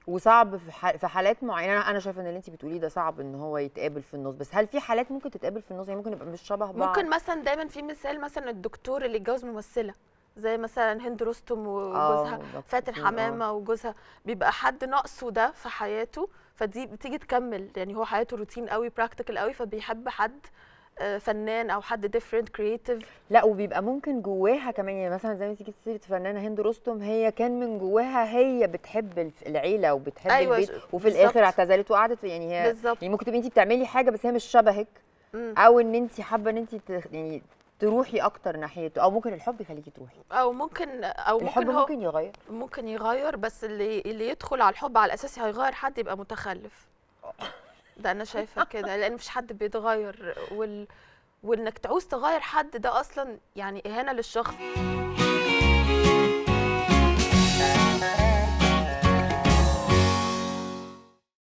وصعب في حالات معينه. انا شايفه ان اللي انت بتقوليه ده صعب ان هو يتقابل في النص، بس هل في حالات ممكن تتقابل في النص؟ يعني ممكن يبقى مش شبه بعض. ممكن مثلا دايما في مثال، مثلا الدكتور اللي اتجوز ممثله زي مثلا هند رستم وجوزها فاتن متفقين. حمامه، وجوزها بيبقى حد ناقصه ده في حياته، فدي بتيجي تكمل. يعني هو حياته روتين قوي، براكتيكال قوي، فبيحب حد فنان او حد ديفرنت كرييتيف. لا، وبيبقى ممكن جواها كمان، يعني مثلا زي ما تيجي سيره فنانه هند رستم، هي كان من جواها هي بتحب العيله وبتحب ايوه البيت، وفي بالظبط. الاخر اعتزلت وقعدت. يعني هي بالظبط. يعني ممكن تبقي انت بتعملي حاجه بس هي مش شبهك، مم. او ان انت حابه ان انت يعني تروحي اكتر ناحيته، او ممكن الحب يخليكي تروحي. او ممكن الحب هو ممكن يغير. ممكن يغير، بس اللي يدخل على الحب على اساس هيغير حد يبقى متخلف. ده انا شايفه كده، لان مفيش حد بيتغير، وانك تعوز تغير حد ده اصلا يعني اهانه للشخص.